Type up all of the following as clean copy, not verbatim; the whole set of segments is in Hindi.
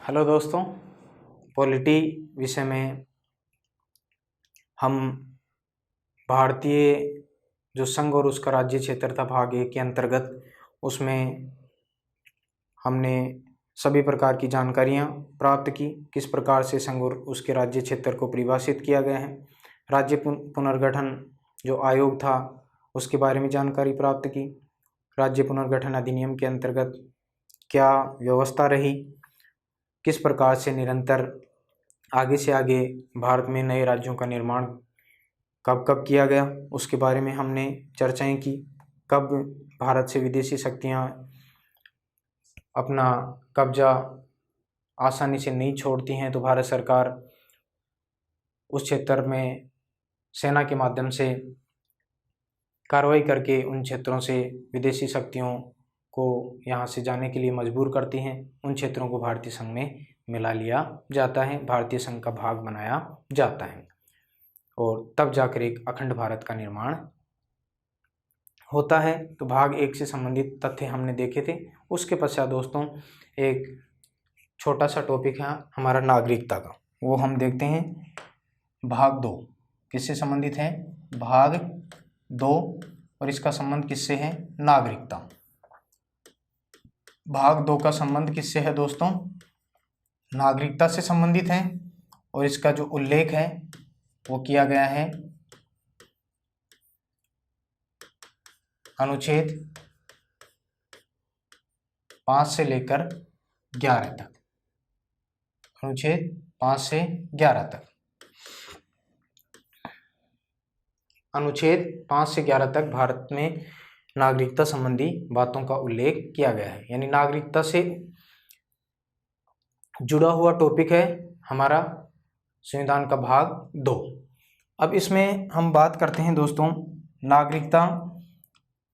हेलो दोस्तों, पॉलिटी विषय में हम भारतीय जो संघ और उसका राज्य क्षेत्र था भाग 1 के अंतर्गत उसमें हमने सभी प्रकार की जानकारियां प्राप्त की। किस प्रकार से संघ और उसके राज्य क्षेत्र को परिभाषित किया गया है, राज्य पुनर्गठन जो आयोग था उसके बारे में जानकारी प्राप्त की, राज्य पुनर्गठन अधिनियम के अंतर्गत क्या व्यवस्था रही, किस प्रकार से निरंतर आगे से आगे भारत में नए राज्यों का निर्माण कब कब किया गया उसके बारे में हमने चर्चाएं की। कब भारत से विदेशी शक्तियां अपना कब्जा आसानी से नहीं छोड़ती हैं तो भारत सरकार उस क्षेत्र में सेना के माध्यम से कार्रवाई करके उन क्षेत्रों से विदेशी शक्तियों को यहाँ से जाने के लिए मजबूर करती हैं। उन क्षेत्रों को भारतीय संघ में मिला लिया जाता है, भारतीय संघ का भाग बनाया जाता है और तब जाकर एक अखंड भारत का निर्माण होता है। तो भाग 1 से संबंधित तथ्य हमने देखे थे। उसके पश्चात दोस्तों एक छोटा सा टॉपिक है हमारा नागरिकता का, वो हम देखते हैं। भाग 2 किससे संबंधित है? भाग 2 और इसका संबंध किससे है? नागरिकता। भाग 2 का संबंध किससे है दोस्तों? नागरिकता से संबंधित है और इसका जो उल्लेख है वो किया गया है अनुच्छेद 5 से लेकर 11 तक। अनुच्छेद 5 से 11 तक, अनुच्छेद 5 से 11 तक भारत में नागरिकता संबंधी बातों का उल्लेख किया गया है। यानी नागरिकता से जुड़ा हुआ टॉपिक है हमारा संविधान का भाग 2। अब इसमें हम बात करते हैं दोस्तों नागरिकता,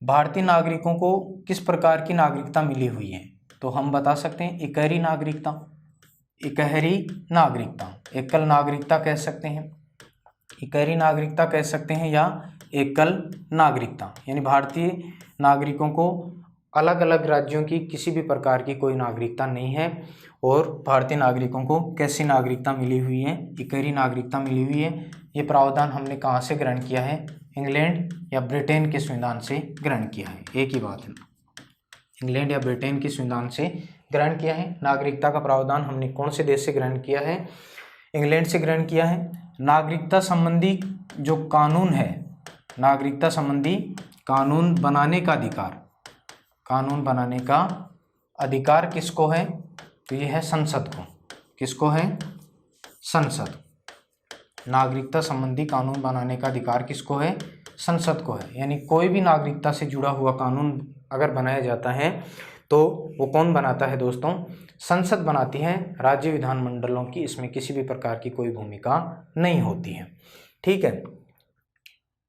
भारतीय नागरिकों को किस प्रकार की नागरिकता मिली हुई है। तो हम बता सकते हैं इकहरी नागरिकता, इकहरी नागरिकता, एकल नागरिकता कह सकते हैं, इकहरी नागरिकता कह सकते हैं या एकल नागरिकता। यानी भारतीय नागरिकों को अलग अलग राज्यों की किसी भी प्रकार की कोई नागरिकता नहीं है और भारतीय नागरिकों को कैसी नागरिकता मिली हुई है? इकहरी नागरिकता मिली हुई है। ये प्रावधान हमने कहाँ से ग्रहण किया है? इंग्लैंड या ब्रिटेन के संविधान से ग्रहण किया है। एक ही बात है, इंग्लैंड या ब्रिटेन के संविधान से ग्रहण किया है। नागरिकता का प्रावधान हमने कौन से देश से ग्रहण किया है? इंग्लैंड से ग्रहण किया है। नागरिकता संबंधी जो कानून है, नागरिकता संबंधी कानून बनाने का अधिकार, कानून बनाने का अधिकार किसको है? तो यह है संसद को। किसको है? संसद। नागरिकता संबंधी कानून बनाने का अधिकार किसको है? संसद को है। यानी कोई भी नागरिकता से जुड़ा हुआ कानून अगर बनाया जाता है तो वो कौन बनाता है दोस्तों? संसद बनाती है। राज्य विधानमंडलों की इसमें किसी भी प्रकार की कोई भूमिका नहीं होती है। ठीक है।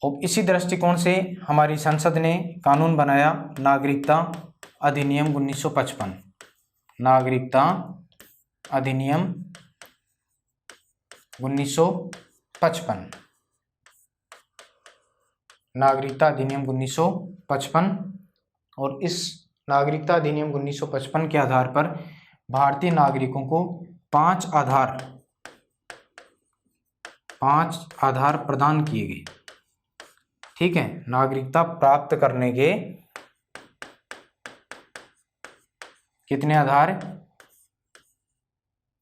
और इसी दृष्टिकोण से हमारी संसद ने कानून बनाया नागरिकता अधिनियम 1955। नागरिकता अधिनियम 1955, नागरिकता अधिनियम 1955। और इस नागरिकता अधिनियम 1955 के आधार पर भारतीय नागरिकों को 5 आधार प्रदान किए गए। ठीक है। नागरिकता प्राप्त करने के कितने आधार?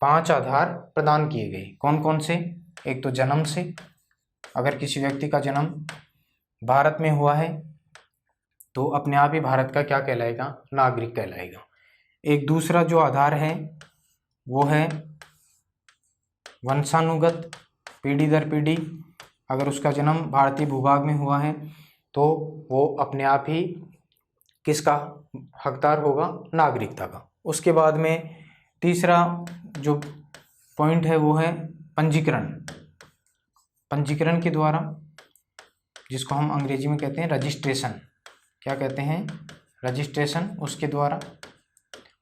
5 आधार प्रदान किए गए। कौन कौन से? एक तो जन्म से, अगर किसी व्यक्ति का जन्म भारत में हुआ है तो अपने आप ही भारत का क्या कहलाएगा? नागरिक कहलाएगा। एक दूसरा जो आधार है वो है वंशानुगत, पीढ़ी दर पीढ़ी, अगर उसका जन्म भारतीय भूभाग में हुआ है तो वो अपने आप ही किसका हकदार होगा? नागरिकता का। उसके बाद में तीसरा जो पॉइंट है वो है पंजीकरण। पंजीकरण के द्वारा, जिसको हम अंग्रेजी में कहते हैं रजिस्ट्रेशन, क्या कहते हैं? रजिस्ट्रेशन, उसके द्वारा।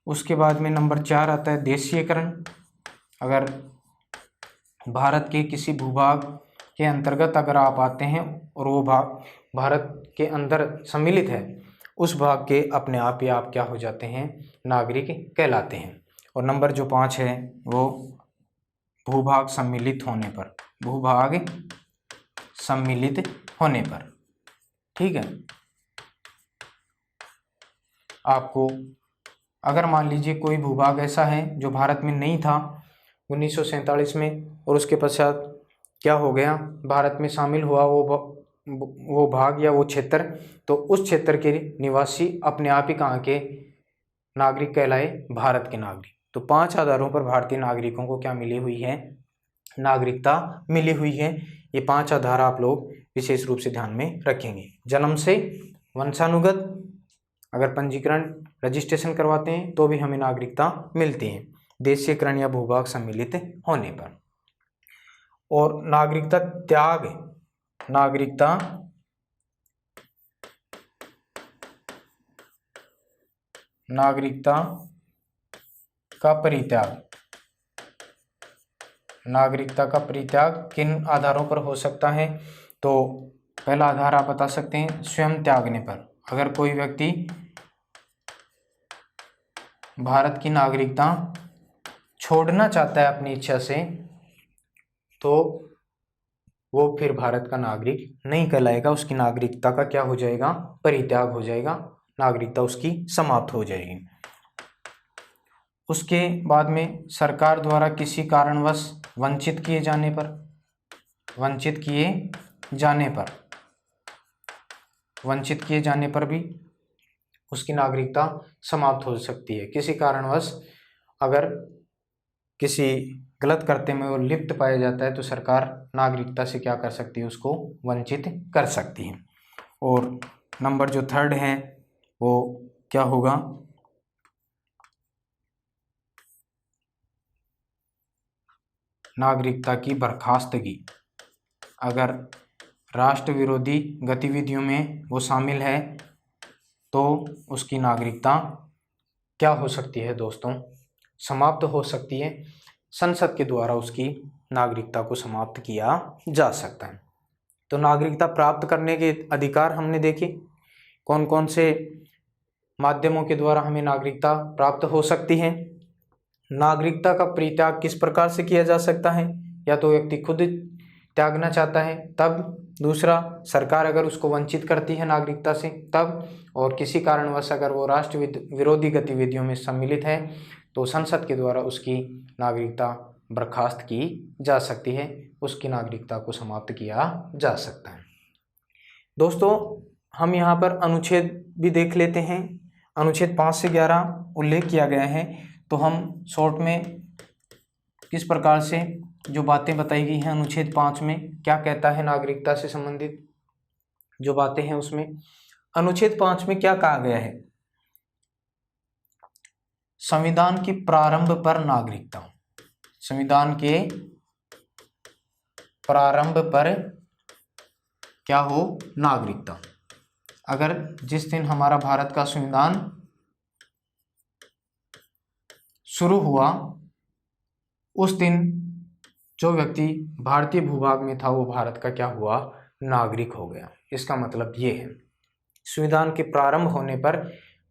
उसके बाद में नंबर 4 आता है देशीयकरण। अगर भारत के किसी भूभाग के अंतर्गत अगर आप आते हैं और वो भाग भारत के अंदर सम्मिलित है, उस भाग के अपने आप ही आप क्या हो जाते हैं? नागरिक कहलाते हैं। और नंबर जो 5 है वो भूभाग सम्मिलित होने पर, भूभाग सम्मिलित होने पर। ठीक है, आपको अगर मान लीजिए कोई भूभाग ऐसा है जो भारत में नहीं था 1947 में और उसके पश्चात क्या हो गया, भारत में शामिल हुआ वो भाग या वो क्षेत्र, तो उस क्षेत्र के निवासी अपने आप ही कहाँ के नागरिक कहलाए, भारत के नागरिक। तो 5 आधारों पर भारतीय नागरिकों को क्या मिली हुई है, नागरिकता मिली हुई है। ये 5 आधार आप लोग विशेष रूप से ध्यान में रखेंगे। जन्म से, वंशानुगत, अगर पंजीकरण रजिस्ट्रेशन करवाते हैं तो भी हमें नागरिकता मिलती है, देशीयकरण या भूभाग सम्मिलित होने पर। और नागरिकता त्याग, नागरिकता का परित्याग, नागरिकता का परित्याग किन आधारों पर हो सकता है? तो पहला आधार आप बता सकते हैं स्वयं त्यागने पर। अगर कोई व्यक्ति भारत की नागरिकता छोड़ना चाहता है अपनी इच्छा से, तो वो फिर भारत का नागरिक नहीं कहलाएगा, उसकी नागरिकता का क्या हो जाएगा, परित्याग हो जाएगा, नागरिकता उसकी समाप्त हो जाएगी। उसके बाद में सरकार द्वारा किसी कारणवश वंचित किए जाने पर, वंचित किए जाने पर भी उसकी नागरिकता समाप्त हो सकती है। किसी कारणवश अगर किसी गलत करते में वो लिप्त पाया जाता है तो सरकार नागरिकता से क्या कर सकती है, उसको वंचित कर सकती है। और नंबर जो 3 है वो क्या होगा, नागरिकता की बर्खास्तगी। अगर राष्ट्र विरोधी गतिविधियों में वो शामिल है तो उसकी नागरिकता क्या हो सकती है दोस्तों, समाप्त हो सकती है। संसद के द्वारा उसकी नागरिकता को समाप्त किया जा सकता है। तो नागरिकता प्राप्त करने के अधिकार हमने देखे, कौन कौन से माध्यमों के द्वारा हमें नागरिकता प्राप्त हो सकती है। नागरिकता का परित्याग किस प्रकार से किया जा सकता है, या तो व्यक्ति खुद त्यागना चाहता है तब, दूसरा सरकार अगर उसको वंचित करती है नागरिकता से तब, और किसी कारणवश अगर वो राष्ट्र विरोधी गतिविधियों में सम्मिलित है तो संसद के द्वारा उसकी नागरिकता बर्खास्त की जा सकती है, उसकी नागरिकता को समाप्त किया जा सकता है। दोस्तों हम यहाँ पर अनुच्छेद भी देख लेते हैं। अनुच्छेद 5 से 11 उल्लेख किया गया है, तो हम शॉर्ट में किस प्रकार से जो बातें बताई गई हैं अनुच्छेद 5 में क्या कहता है, नागरिकता से संबंधित जो बातें हैं उसमें अनुच्छेद 5 में क्या कहा गया है, संविधान के प्रारंभ पर नागरिकता, संविधान के प्रारंभ पर क्या हो, नागरिकता। अगर जिस दिन हमारा भारत का संविधान शुरू हुआ उस दिन जो व्यक्ति भारतीय भूभाग में था वो भारत का क्या हुआ, नागरिक हो गया। इसका मतलब ये है संविधान के प्रारंभ होने पर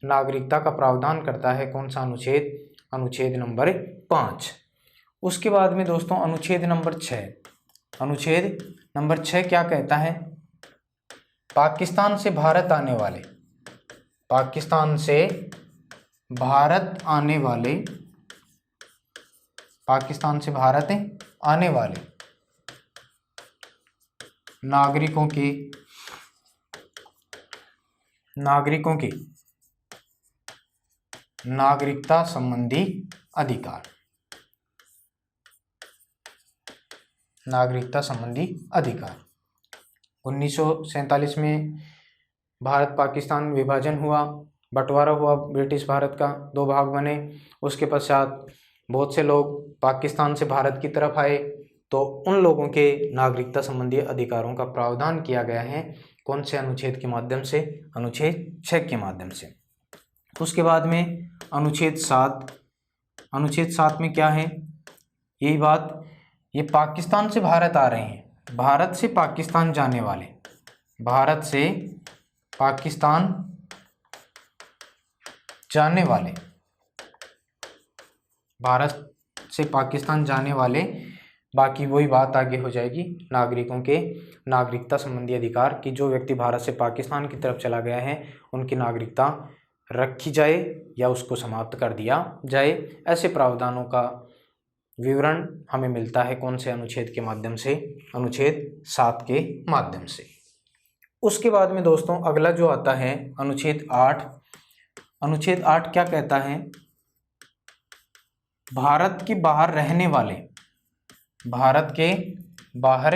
नागरिकता का प्रावधान करता है कौन सा अनुच्छेद, अनुच्छेद नंबर 5। उसके बाद में दोस्तों अनुच्छेद नंबर 6, अनुच्छेद नंबर 6 क्या कहता है, पाकिस्तान से भारत आने वाले, पाकिस्तान से भारत आने वाले, पाकिस्तान से भारत आने वाले नागरिकों के नागरिकता संबंधी अधिकार, नागरिकता संबंधी अधिकार। 1947 में भारत पाकिस्तान विभाजन हुआ, बंटवारा हुआ ब्रिटिश भारत का, 2 भाग बने। उसके पश्चात बहुत से लोग पाकिस्तान से भारत की तरफ आए, तो उन लोगों के नागरिकता संबंधी अधिकारों का प्रावधान किया गया है कौन से अनुच्छेद के माध्यम से, अनुच्छेद 6 के माध्यम से। उसके बाद में अनुच्छेद 7, अनुच्छेद 7 में क्या है, यही बात, ये पाकिस्तान से भारत आ रहे हैं, भारत से पाकिस्तान जाने वाले, भारत से पाकिस्तान जाने वाले भारत से पाकिस्तान जाने वाले, बाकी वही बात आगे हो जाएगी नागरिकों के नागरिकता संबंधी अधिकार कि जो व्यक्ति भारत से पाकिस्तान की तरफ चला गया है उनकी नागरिकता रखी जाए या उसको समाप्त कर दिया जाए। ऐसे प्रावधानों का विवरण हमें मिलता है कौन से अनुच्छेद के माध्यम से, अनुच्छेद 7 के माध्यम से। उसके बाद में दोस्तों अगला जो आता है अनुच्छेद 8। अनुच्छेद 8 क्या कहता है? भारत के बाहर रहने वाले, भारत के बाहर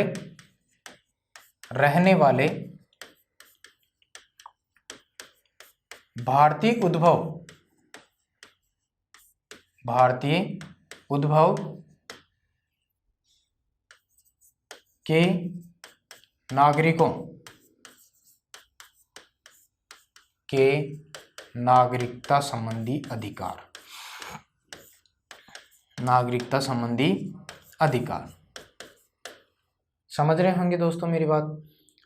रहने वाले भारतीय उद्भव के नागरिकों के नागरिकता संबंधी अधिकार, नागरिकता संबंधी अधिकार। समझ रहे होंगे दोस्तों मेरी बात।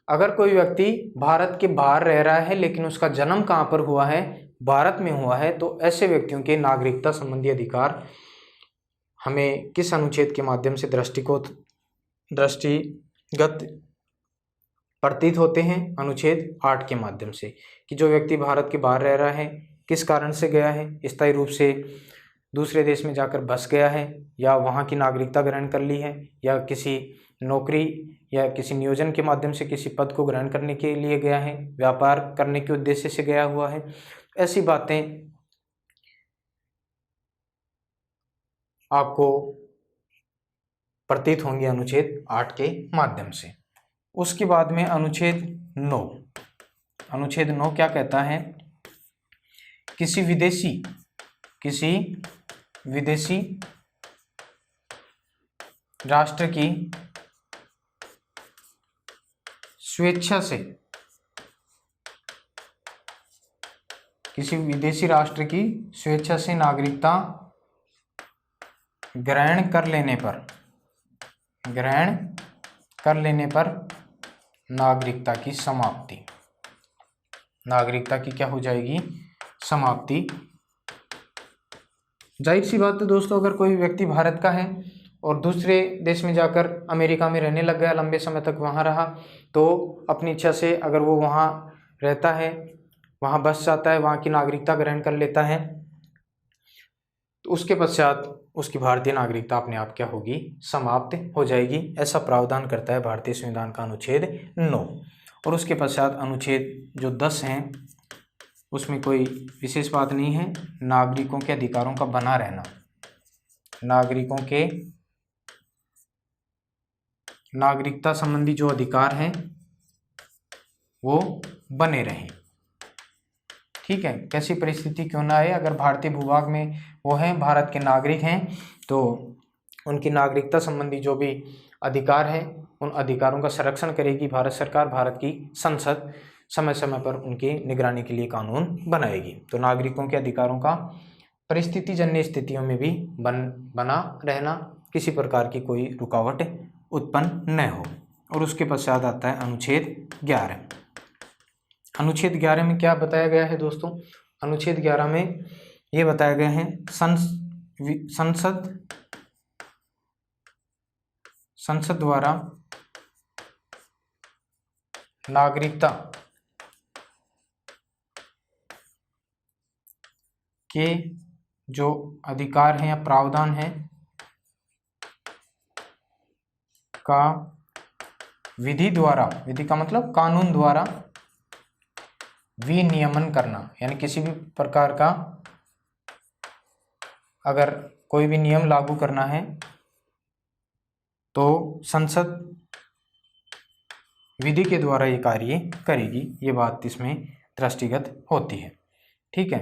अगर कोई व्यक्ति भारत के बाहर रह रहा है लेकिन उसका जन्म कहाँ पर हुआ है? भारत में हुआ है, तो ऐसे व्यक्तियों के नागरिकता संबंधी अधिकार हमें किस अनुच्छेद के माध्यम से दृष्टिगत प्रतीत होते हैं? अनुच्छेद 8 के माध्यम से, कि जो व्यक्ति भारत के बाहर रह रहा है, किस कारण से गया है, स्थायी रूप से दूसरे देश में जाकर बस गया है या वहाँ की नागरिकता ग्रहण कर ली है या किसी नौकरी या किसी नियोजन के माध्यम से किसी पद को ग्रहण करने के लिए गया है, व्यापार करने के उद्देश्य से गया हुआ है, ऐसी बातें आपको प्रतीत होंगी अनुच्छेद 8 के माध्यम से। उसके बाद में अनुच्छेद 9। अनुच्छेद 9 क्या कहता है? किसी विदेशी राष्ट्र की स्वेच्छा से, किसी विदेशी राष्ट्र की स्वेच्छा से नागरिकता ग्रहण कर लेने पर नागरिकता की समाप्ति, नागरिकता की क्या हो जाएगी? समाप्ति। जाहिर सी बात है दोस्तों, अगर कोई व्यक्ति भारत का है और दूसरे देश में जाकर अमेरिका में रहने लग गया, लंबे समय तक वहाँ रहा, तो अपनी इच्छा से अगर वो वहाँ रहता है, वहाँ बस जाता है, वहाँ की नागरिकता ग्रहण कर लेता है, तो उसके पश्चात उसकी भारतीय नागरिकता अपने आप क्या होगी? समाप्त हो जाएगी। ऐसा प्रावधान करता है भारतीय संविधान का अनुच्छेद 9। और उसके पश्चात अनुच्छेद जो 10 हैं उसमें कोई विशेष बात नहीं है। नागरिकों के अधिकारों का बना रहना, नागरिकों के नागरिकता संबंधी जो अधिकार हैं वो बने रहें। ठीक है, कैसी परिस्थिति क्यों ना आए, अगर भारतीय भूभाग में वो हैं, भारत के नागरिक हैं, तो उनकी नागरिकता संबंधी जो भी अधिकार हैं उन अधिकारों का संरक्षण करेगी भारत सरकार। भारत की संसद समय समय पर उनकी निगरानी के लिए कानून बनाएगी। तो नागरिकों के अधिकारों का परिस्थितिजन्य स्थितियों में भी बना रहना, किसी प्रकार की कोई रुकावट उत्पन्न न हो। और उसके पश्चात आता है अनुच्छेद 11। अनुच्छेद 11 में क्या बताया गया है दोस्तों? अनुच्छेद 11 में ये बताया गया है संसद द्वारा नागरिकता के जो अधिकार हैं या प्रावधान हैं का विधि द्वारा, विधि का मतलब कानून द्वारा विनियमन करना, यानी किसी भी प्रकार का अगर कोई भी नियम लागू करना है तो संसद विधि के द्वारा ये कार्य करेगी। ये बात इसमें दृष्टिगत होती है। ठीक है,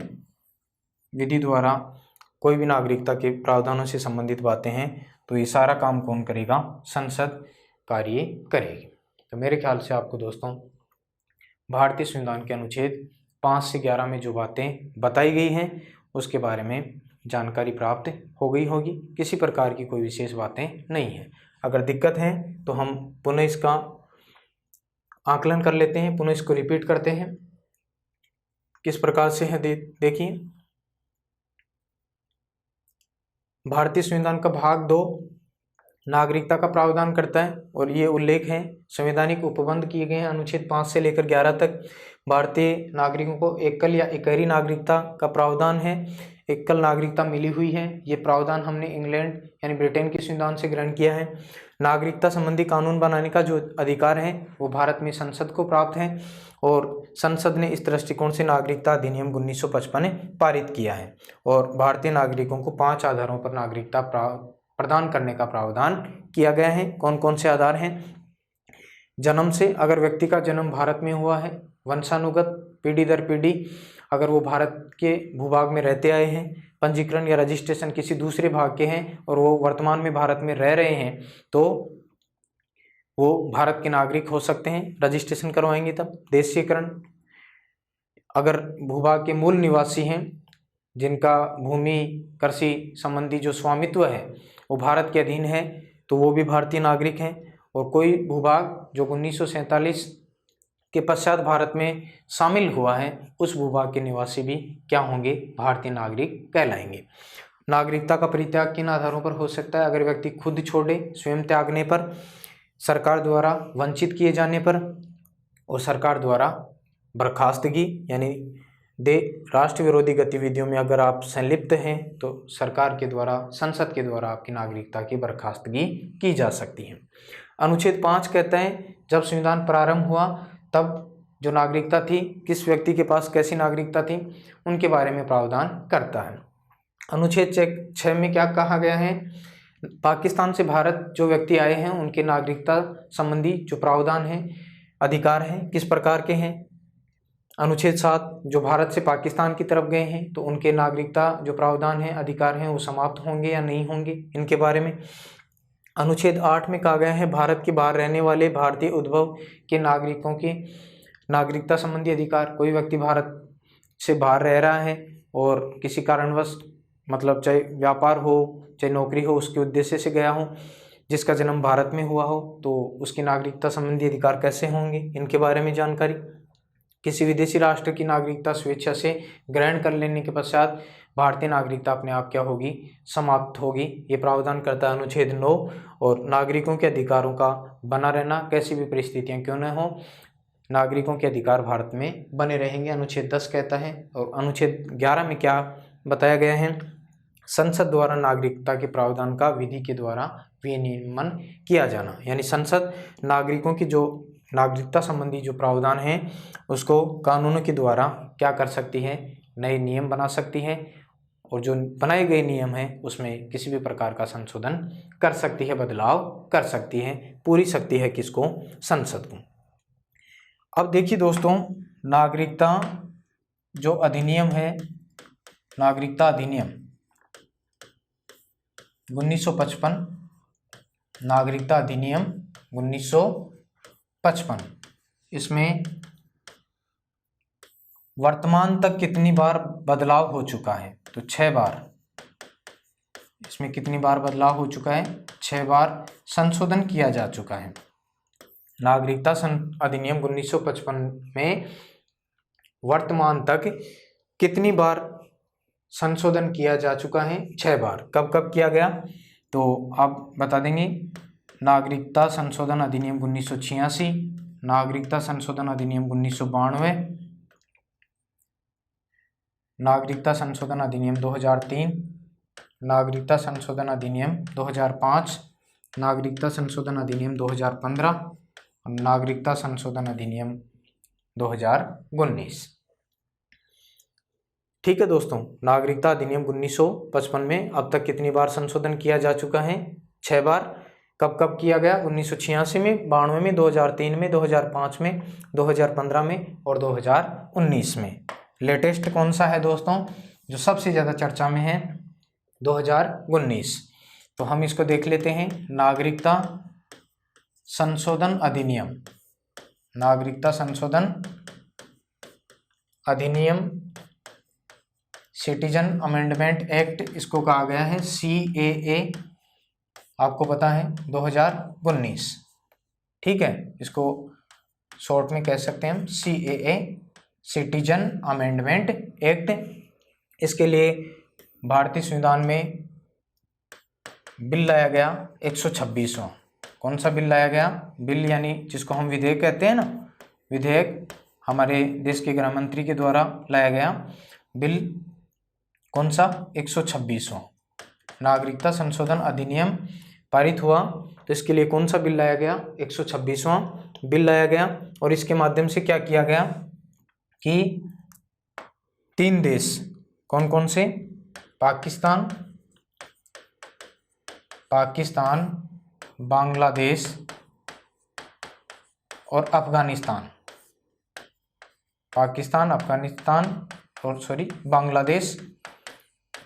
विधि द्वारा कोई भी नागरिकता के प्रावधानों से संबंधित बातें हैं तो ये सारा काम कौन करेगा? संसद कार्य करेगी। तो मेरे ख्याल से आपको दोस्तों भारतीय संविधान के अनुच्छेद 5 से 11 में जो बातें बताई गई हैं उसके बारे में जानकारी प्राप्त हो गई होगी। किसी प्रकार की कोई विशेष बातें नहीं हैं। अगर दिक्कत है तो हम पुनः इसका आकलन कर लेते हैं, पुनः इसको रिपीट करते हैं। किस प्रकार से है देखिए, भारतीय संविधान का भाग 2 नागरिकता का प्रावधान करता है और ये उल्लेख है संवैधानिक उपबंध किए गए हैं अनुच्छेद 5 से लेकर 11 तक। भारतीय नागरिकों को एकल या इकहरी नागरिकता का प्रावधान है, एकल नागरिकता मिली हुई है। ये प्रावधान हमने इंग्लैंड यानी ब्रिटेन के संविधान से ग्रहण किया है। नागरिकता संबंधी कानून बनाने का जो अधिकार है वो भारत में संसद को प्राप्त है और संसद ने इस दृष्टिकोण से नागरिकता अधिनियम 1955 पारित किया है और भारतीय नागरिकों को 5 आधारों पर नागरिकता प्रदान करने का प्रावधान किया गया है। कौन कौन से आधार हैं? जन्म से, अगर व्यक्ति का जन्म भारत में हुआ है, वंशानुगत, पीढ़ी दर पीढ़ी अगर वो भारत के भूभाग में रहते आए हैं, पंजीकरण या रजिस्ट्रेशन किसी दूसरे भाग के हैं और वो वर्तमान में भारत में रह रहे हैं तो वो भारत के नागरिक हो सकते हैं, रजिस्ट्रेशन करवाएंगे तब। देशीयकरण, अगर भूभाग के मूल निवासी हैं जिनका भूमि कृषि संबंधी जो स्वामित्व है वो भारत के अधीन है तो वो भी भारतीय नागरिक हैं। और कोई भूभाग जो 1947 के पश्चात भारत में शामिल हुआ है उस भूभाग के निवासी भी क्या होंगे? भारतीय नागरिक कहलाएंगे। नागरिकता का परित्याग किन आधारों पर हो सकता है? अगर व्यक्ति खुद छोड़े, स्वयं त्यागने पर, सरकार द्वारा वंचित किए जाने पर और सरकार द्वारा बर्खास्तगी यानी राष्ट्र विरोधी गतिविधियों में अगर आप संलिप्त हैं तो सरकार के द्वारा, संसद के द्वारा आपकी नागरिकता की बर्खास्तगी की जा सकती है। अनुच्छेद 5 कहता है जब संविधान प्रारंभ हुआ तब जो नागरिकता थी, किस व्यक्ति के पास कैसी नागरिकता थी, उनके बारे में प्रावधान करता है। अनुच्छेद 6 में क्या कहा गया है? पाकिस्तान से भारत जो व्यक्ति आए हैं उनके नागरिकता संबंधी जो प्रावधान है, अधिकार हैं, किस प्रकार के हैं। अनुच्छेद 7 जो भारत से पाकिस्तान की तरफ गए हैं तो उनके नागरिकता जो प्रावधान है, अधिकार हैं, वो समाप्त होंगे या नहीं होंगे, इनके बारे में। अनुच्छेद 8 में कहा गया है भारत के बाहर रहने वाले भारतीय उद्भव के नागरिकों की नागरिकता संबंधी अधिकार। कोई व्यक्ति भारत से बाहर रह रहा है और किसी कारणवश, मतलब चाहे व्यापार हो चाहे नौकरी हो, उसके उद्देश्य से गया हो, जिसका जन्म भारत में हुआ हो तो उसकी नागरिकता संबंधी अधिकार कैसे होंगे, इनके बारे में जानकारी। किसी विदेशी राष्ट्र की नागरिकता स्वेच्छा से ग्रहण कर लेने के पश्चात भारतीय नागरिकता अपने आप क्या होगी? समाप्त होगी। ये प्रावधान करता है अनुच्छेद 9। और नागरिकों के अधिकारों का बना रहना, कैसी भी परिस्थितियां क्यों न हो, नागरिकों के अधिकार भारत में बने रहेंगे, अनुच्छेद 10 कहता है। और अनुच्छेद 11 में क्या बताया गया है? संसद द्वारा नागरिकता के प्रावधान का विधि के द्वारा विनियमन किया जाना, यानी संसद नागरिकों की जो नागरिकता संबंधी जो प्रावधान है उसको कानूनों के द्वारा क्या कर सकती है? नए नियम बना सकती है और जो बनाए गए नियम हैं उसमें किसी भी प्रकार का संशोधन कर सकती है, बदलाव कर सकती है। पूरी शक्ति है किसको? संसद को। अब देखिए दोस्तों, नागरिकता जो अधिनियम है, नागरिकता अधिनियम 1955, नागरिकता अधिनियम 1955, इसमें वर्तमान तक कितनी बार बदलाव हो चुका है? तो 6 बार। इसमें कितनी बार बदलाव हो चुका है? 6 बार संशोधन किया जा चुका है। नागरिकता अधिनियम 1955 में वर्तमान तक कितनी बार संशोधन किया जा चुका है? 6 बार। कब कब किया गया तो आप बता देंगे। नागरिकता संशोधन अधिनियम 1986, नागरिकता संशोधन अधिनियम 1992, नागरिकता संशोधन अधिनियम 2003, नागरिकता संशोधन अधिनियम 2005, नागरिकता संशोधन अधिनियम 2015 और नागरिकता संशोधन अधिनियम 2019। ठीक है दोस्तों, नागरिकता अधिनियम 1955 में अब तक कितनी बार संशोधन किया जा चुका है? 6 बार। कब कब किया गया? 1986 में, 92 में, 2003 में, 2005 में, 2015 में और 2019 में। लेटेस्ट कौन सा है दोस्तों जो सबसे ज़्यादा चर्चा में है? 2019। तो हम इसको देख लेते हैं। नागरिकता संशोधन अधिनियम, नागरिकता संशोधन अधिनियम, सिटीजन अमेंडमेंट एक्ट इसको कहा गया है, CAA, आपको पता है 2019। ठीक है, इसको शॉर्ट में कह सकते हैं हम CAA, सिटीजन अमेंडमेंट एक्ट। इसके लिए भारतीय संविधान में बिल लाया गया 126वां। कौन सा बिल लाया गया? बिल यानी जिसको हम विधेयक कहते हैं ना, विधेयक हमारे देश के गृह मंत्री के द्वारा लाया गया बिल कौन सा? 126वां नागरिकता संशोधन अधिनियम पारित हुआ। तो इसके लिए कौन सा बिल लाया गया? 126वां बिल लाया गया। और इसके माध्यम से क्या किया गया कि 3 देश, कौन कौन से? पाकिस्तान, बांग्लादेश और अफगानिस्तान। पाकिस्तान, अफगानिस्तान और बांग्लादेश,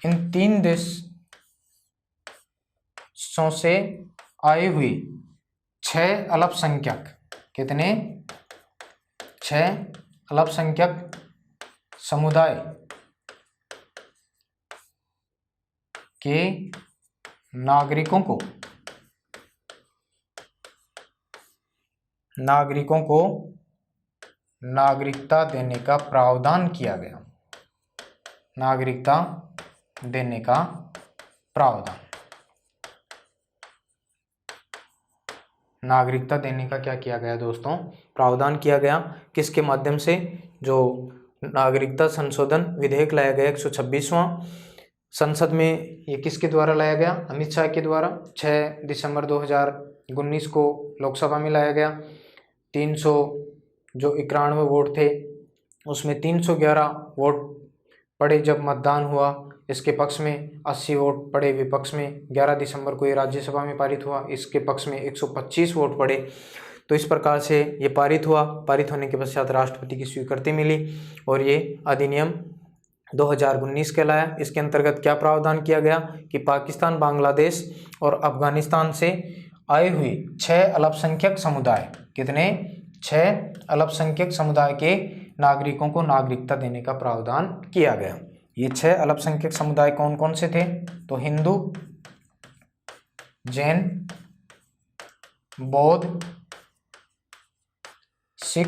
इन 3 देशों से आए हुए 6 अल्पसंख्यक, कितने? 6 अल्पसंख्यक समुदाय के नागरिकों को नागरिकता देने का प्रावधान किया गया। नागरिकता देने का प्रावधान, नागरिकता देने का क्या किया गया दोस्तों? प्रावधान किया गया। किसके माध्यम से? जो नागरिकता संशोधन विधेयक लाया गया 126वां, संसद में ये किसके द्वारा लाया गया? अमित शाह के द्वारा। 6 दिसंबर 2019 को लोकसभा में लाया गया। 391 वोट थे, उसमें 311 वोट पड़े जब मतदान हुआ इसके पक्ष में, 80 वोट पड़े विपक्ष में। 11 दिसंबर को ये राज्यसभा में पारित हुआ, इसके पक्ष में 125 वोट पड़े। तो इस प्रकार से ये पारित हुआ। पारित होने के पश्चात राष्ट्रपति की स्वीकृति मिली और ये अधिनियम 2019 कहलाया। इसके अंतर्गत क्या प्रावधान किया गया कि पाकिस्तान, बांग्लादेश और अफगानिस्तान से आए हुए 6 अल्पसंख्यक समुदाय, कितने? 6 अल्पसंख्यक समुदाय के नागरिकों को नागरिकता देने का प्रावधान किया गया। ये 6 अल्पसंख्यक समुदाय कौन कौन से थे? तो हिंदू, जैन, बौद्ध, सिख,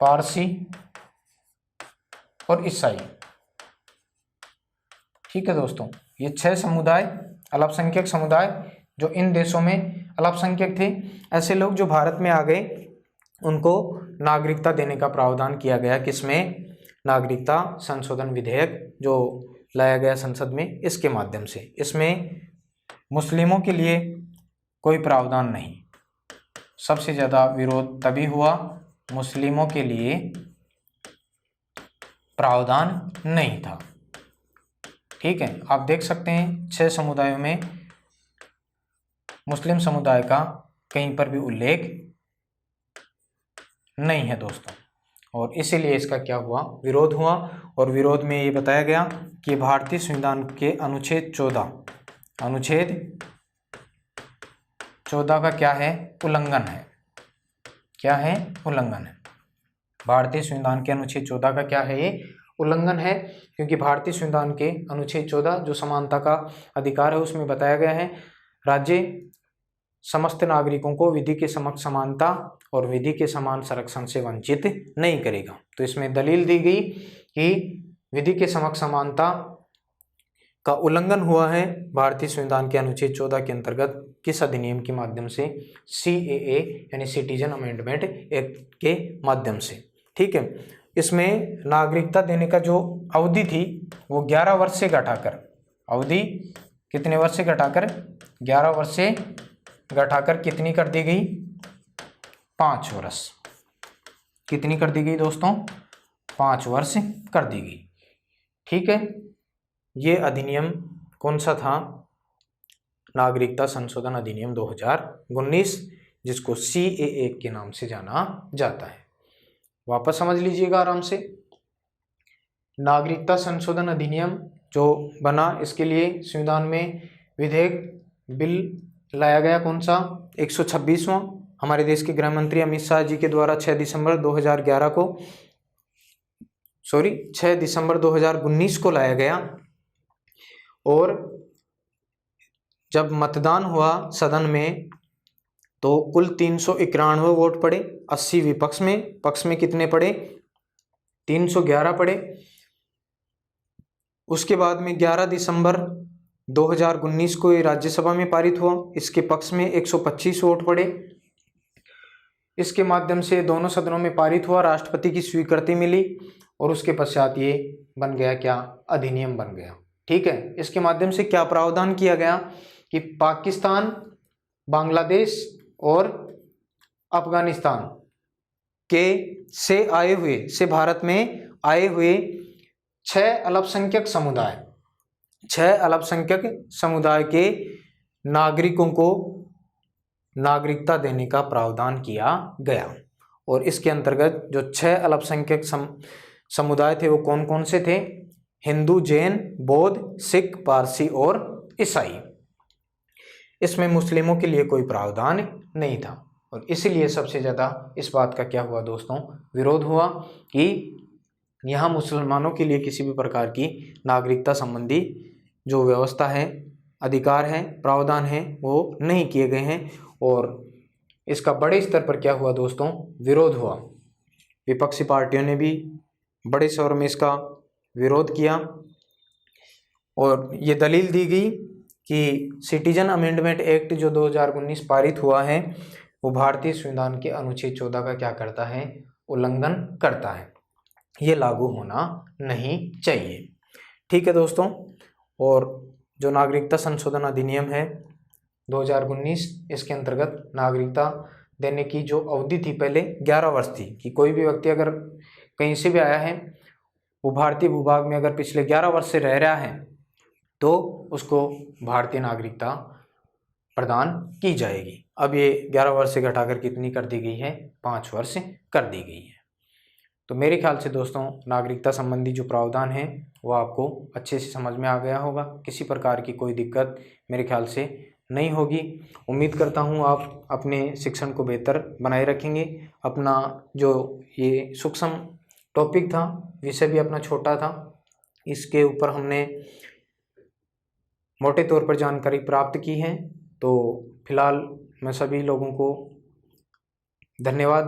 पारसी और ईसाई। ठीक है दोस्तों, ये 6 समुदाय, अल्पसंख्यक समुदाय जो इन देशों में अल्पसंख्यक थे, ऐसे लोग जो भारत में आ गए उनको नागरिकता देने का प्रावधान किया गया। किसमें? नागरिकता संशोधन विधेयक जो लाया गया संसद में, इसके माध्यम से। इसमें मुस्लिमों के लिए कोई प्रावधान नहीं। सबसे ज़्यादा विरोध तभी हुआ, मुस्लिमों के लिए प्रावधान नहीं था। ठीक है, आप देख सकते हैं 6 समुदायों में मुस्लिम समुदाय का कहीं पर भी उल्लेख नहीं है दोस्तों, और इसीलिए इसका क्या हुआ? विरोध हुआ। और विरोध में ये बताया गया कि भारतीय संविधान के अनुच्छेद 14 का क्या है? उल्लंघन है। क्या है? उल्लंघन है। भारतीय संविधान के अनुच्छेद 14 का क्या है? ये उल्लंघन है, क्योंकि भारतीय संविधान के अनुच्छेद 14 जो समानता का अधिकार है उसमें बताया गया है राज्य समस्त नागरिकों को विधि के समक्ष समानता और विधि के समान संरक्षण से वंचित नहीं करेगा। तो इसमें दलील दी गई कि विधि के समक्ष समानता का उल्लंघन हुआ है भारतीय संविधान के अनुच्छेद 14 के अंतर्गत। किस अधिनियम के माध्यम से? CAA यानी सिटीजन अमेंडमेंट एक्ट के माध्यम से। ठीक है, इसमें नागरिकता देने का जो अवधि थी वो 11 वर्ष से घटाकर, अवधि कितने वर्ष से घटाकर? 11 वर्ष से घटाकर कितनी कर दी गई? 5 वर्ष। कितनी कर दी गई दोस्तों? 5 वर्ष कर दी गई। ठीक है, ये अधिनियम कौन सा था? नागरिकता संशोधन अधिनियम 2019, जिसको CAA के नाम से जाना जाता है। वापस समझ लीजिएगा आराम से। नागरिकता संशोधन अधिनियम जो बना, इसके लिए संविधान में विधेयक बिल लाया गया। कौन सा? 126वां। हमारे देश के गृह मंत्री अमित शाह जी के द्वारा 6 दिसंबर 2019 को लाया गया। और जब मतदान हुआ सदन में तो कुल 391 वोट पड़े, 80 विपक्ष में, पक्ष में कितने पड़े? 311 पड़े। उसके बाद में 11 दिसंबर 2019 को ये राज्यसभा में पारित हुआ। इसके पक्ष में 125 वोट पड़े। इसके माध्यम से दोनों सदनों में पारित हुआ, राष्ट्रपति की स्वीकृति मिली और उसके पश्चात ये बन गया क्या, अधिनियम बन गया। ठीक है, इसके माध्यम से क्या प्रावधान किया गया कि पाकिस्तान, बांग्लादेश और अफगानिस्तान के से भारत में आए हुए 6 अल्पसंख्यक समुदाय के नागरिकों को नागरिकता देने का प्रावधान किया गया। और इसके अंतर्गत जो 6 अल्पसंख्यक समुदाय थे वो कौन कौन से थे? हिंदू, जैन, बौद्ध, सिख, पारसी और ईसाई। इसमें मुस्लिमों के लिए कोई प्रावधान नहीं था और इसीलिए सबसे ज़्यादा इस बात का क्या हुआ दोस्तों, विरोध हुआ कि यहाँ मुसलमानों के लिए किसी भी प्रकार की नागरिकता संबंधी जो व्यवस्था है, अधिकार है, प्रावधान है, वो नहीं किए गए हैं। और इसका बड़े स्तर पर क्या हुआ दोस्तों, विरोध हुआ। विपक्षी पार्टियों ने भी बड़े शोर में इसका विरोध किया और ये दलील दी गई कि सिटीजन अमेंडमेंट एक्ट जो 2019 पारित हुआ है वो भारतीय संविधान के अनुच्छेद 14 का क्या करता है, उल्लंघन करता है, ये लागू होना नहीं चाहिए। ठीक है दोस्तों, और जो नागरिकता संशोधन अधिनियम है 2019, इसके अंतर्गत नागरिकता देने की जो अवधि थी पहले 11 वर्ष थी कि कोई भी व्यक्ति अगर कहीं से भी आया है, वो भारतीय भूभाग में अगर पिछले 11 वर्ष से रह रहा है तो उसको भारतीय नागरिकता प्रदान की जाएगी। अब ये 11 वर्ष से घटाकर कितनी कर दी गई है, 5 वर्ष कर दी गई है। तो मेरे ख्याल से दोस्तों नागरिकता संबंधी जो प्रावधान है वो आपको अच्छे से समझ में आ गया होगा। किसी प्रकार की कोई दिक्कत मेरे ख्याल से नहीं होगी। उम्मीद करता हूँ आप अपने शिक्षण को बेहतर बनाए रखेंगे। अपना जो ये सूक्ष्म टॉपिक था, विषय भी अपना छोटा था, इसके ऊपर हमने मोटे तौर पर जानकारी प्राप्त की है। तो फिलहाल मैं सभी लोगों को धन्यवाद